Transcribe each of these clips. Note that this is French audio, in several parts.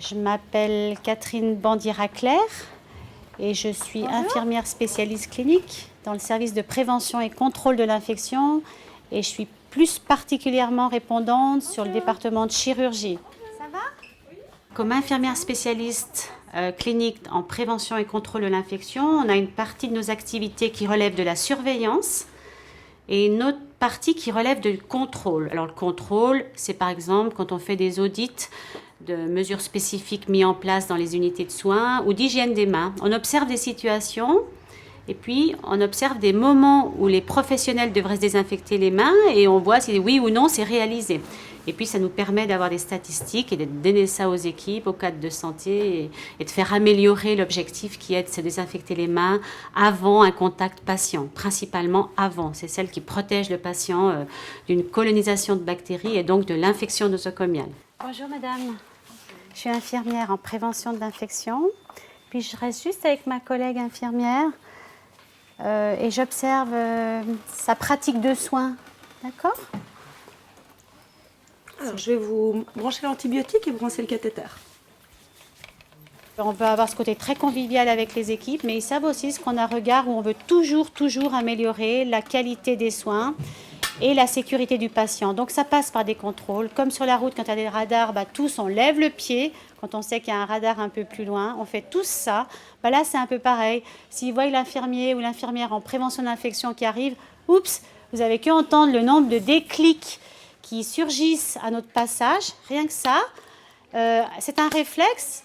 Je m'appelle Catherine Bandy-Racler et je suis infirmière spécialiste clinique dans le service de prévention et contrôle de l'infection et je suis plus particulièrement répondante sur le département de chirurgie. Ça va? Comme infirmière spécialiste clinique en prévention et contrôle de l'infection, on a une partie de nos activités qui relève de la surveillance et une autre partie qui relève du contrôle. Alors le contrôle, c'est par exemple quand on fait des audits de mesures spécifiques mises en place dans les unités de soins ou d'hygiène des mains. On observe des situations et puis on observe des moments où les professionnels devraient se désinfecter les mains et on voit si oui ou non c'est réalisé. Et puis ça nous permet d'avoir des statistiques et de donner ça aux équipes, aux cadres de santé et de faire améliorer l'objectif qui est de se désinfecter les mains avant un contact patient, principalement avant. C'est celle qui protège le patient d'une colonisation de bactéries et donc de l'infection nosocomiale. Bonjour madame, je suis infirmière en prévention de l'infection, puis je reste juste avec ma collègue infirmière et j'observe sa pratique de soins, d'accord ? Alors, je vais vous brancher l'antibiotique et brancher le cathéter. On peut avoir ce côté très convivial avec les équipes, mais ils savent aussi ce qu'on a regard où on veut toujours améliorer la qualité des soins et la sécurité du patient. Donc ça passe par des contrôles. Comme sur la route, quand il y a des radars, tous on lève le pied. Quand on sait qu'il y a un radar un peu plus loin, on fait tous ça. Là, c'est un peu pareil. S'ils voient l'infirmier ou l'infirmière en prévention d'infection qui arrive, oups, vous avez qu'à entendre le nombre de déclics qui surgissent à notre passage, rien que ça. C'est un réflexe.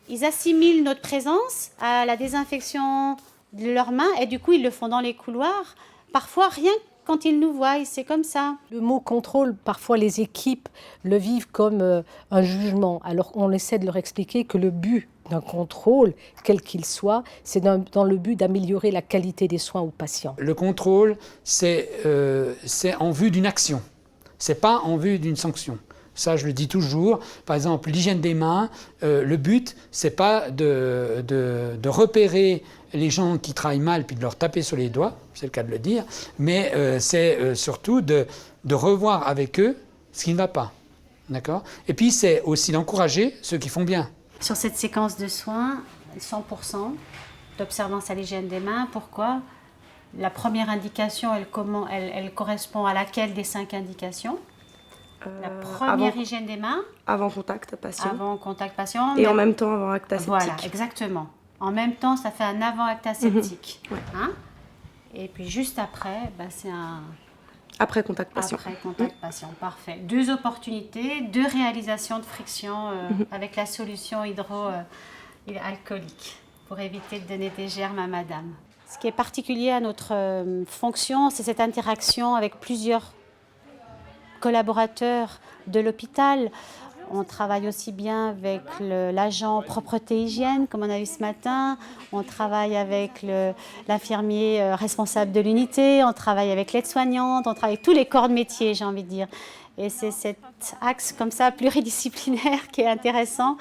Ils assimilent notre présence à la désinfection de leurs mains et du coup, ils le font dans les couloirs. Parfois, rien que quand ils nous voient, c'est comme ça. Le mot contrôle, parfois les équipes le vivent comme un jugement. Alors on essaie de leur expliquer que le but d'un contrôle, quel qu'il soit, c'est dans le but d'améliorer la qualité des soins aux patients. Le contrôle, c'est en vue d'une action. C'est pas en vue d'une sanction. Ça, je le dis toujours. Par exemple, l'hygiène des mains, le but, c'est pas de repérer les gens qui travaillent mal puis de leur taper sur les doigts, c'est le cas de le dire, mais c'est surtout de revoir avec eux ce qui ne va pas. D'accord ? Et puis, c'est aussi d'encourager ceux qui font bien. Sur cette séquence de soins, 100% d'observance à l'hygiène des mains. Pourquoi ? La première indication, elle correspond à laquelle des 5 indications ? La première hygiène des mains. Avant contact patient. Avant contact patient. Et en même temps avant acte aseptique. Voilà, exactement. En même temps, ça fait un avant acte aseptique. Ouais. Hein ? Et puis juste après, c'est un... Après contact patient. Après contact patient, parfait. 2 opportunités, 2 réalisations de friction avec la solution hydroalcoolique pour éviter de donner des germes à madame. Ce qui est particulier à notre fonction, c'est cette interaction avec plusieurs collaborateurs de l'hôpital. On travaille aussi bien avec l'agent propreté-hygiène, comme on a vu ce matin. On travaille avec l'infirmier responsable de l'unité. On travaille avec l'aide-soignante. On travaille avec tous les corps de métier, j'ai envie de dire. Et c'est cet axe comme ça pluridisciplinaire qui est intéressant.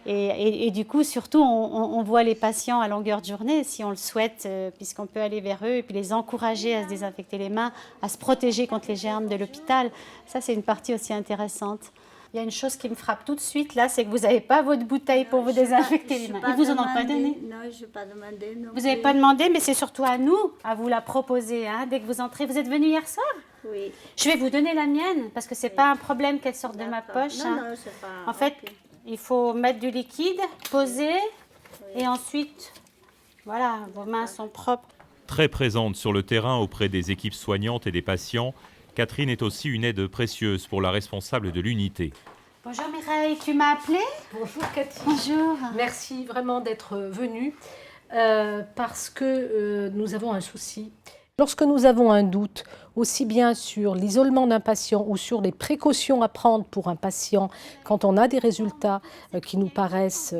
Et du coup, surtout, on voit les patients à longueur de journée, si on le souhaite, puisqu'on peut aller vers eux et puis les encourager à se désinfecter les mains, à se protéger contre les germes de l'hôpital. Ça, c'est une partie aussi intéressante. Il y a une chose qui me frappe tout de suite, là, c'est que vous n'avez pas votre bouteille pour vous désinfecter les mains. Ils vous en ont pas donné? Non, je n'ai pas demandé. Non. Vous n'avez pas demandé, mais c'est surtout à nous, à vous la proposer, dès que vous entrez. Vous êtes venu hier soir? Oui. Je vais vous donner la mienne, parce que ce n'est pas un problème qu'elle sorte de ma poche. Non, non, c'est pas... En fait, il faut mettre du liquide, poser, et ensuite, voilà, vos mains sont propres. Très présente sur le terrain auprès des équipes soignantes et des patients, Catherine est aussi une aide précieuse pour la responsable de l'unité. Bonjour Mireille, tu m'as appelée? Bonjour Cathy. Bonjour. Merci vraiment d'être venue parce que nous avons un souci. Lorsque nous avons un doute, aussi bien sur l'isolement d'un patient ou sur les précautions à prendre pour un patient, quand on a des résultats qui nous paraissent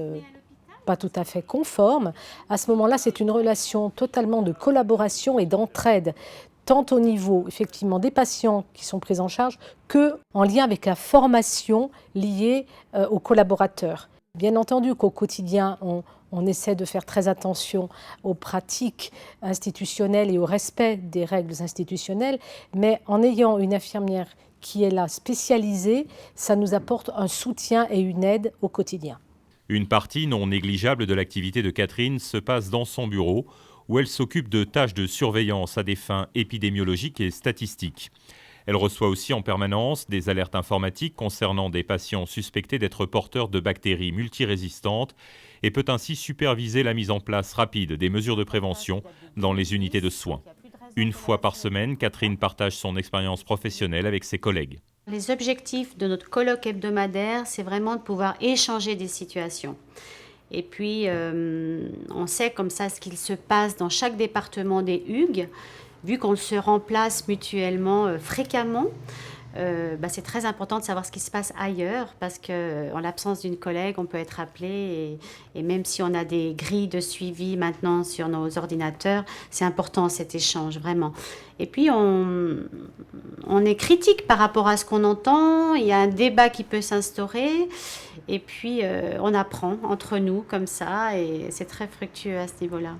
pas tout à fait conformes, à ce moment-là, c'est une relation totalement de collaboration et d'entraide, tant au niveau effectivement des patients qui sont pris en charge que en lien avec la formation liée aux collaborateurs. Bien entendu qu'au quotidien, on essaie de faire très attention aux pratiques institutionnelles et au respect des règles institutionnelles, mais en ayant une infirmière qui est là spécialisée, ça nous apporte un soutien et une aide au quotidien. Une partie non négligeable de l'activité de Catherine se passe dans son bureau, où elle s'occupe de tâches de surveillance à des fins épidémiologiques et statistiques. Elle reçoit aussi en permanence des alertes informatiques concernant des patients suspectés d'être porteurs de bactéries multirésistantes et peut ainsi superviser la mise en place rapide des mesures de prévention dans les unités de soins. Une fois par semaine, Catherine partage son expérience professionnelle avec ses collègues. Les objectifs de notre colloque hebdomadaire, c'est vraiment de pouvoir échanger des situations. Et puis, on sait comme ça ce qu'il se passe dans chaque département des Hugues. Vu qu'on se remplace mutuellement fréquemment, c'est très important de savoir ce qui se passe ailleurs parce qu'en l'absence d'une collègue, on peut être appelé et même si on a des grilles de suivi maintenant sur nos ordinateurs, c'est important cet échange, vraiment. Et puis, on est critique par rapport à ce qu'on entend, il y a un débat qui peut s'instaurer et puis on apprend entre nous comme ça et c'est très fructueux à ce niveau-là.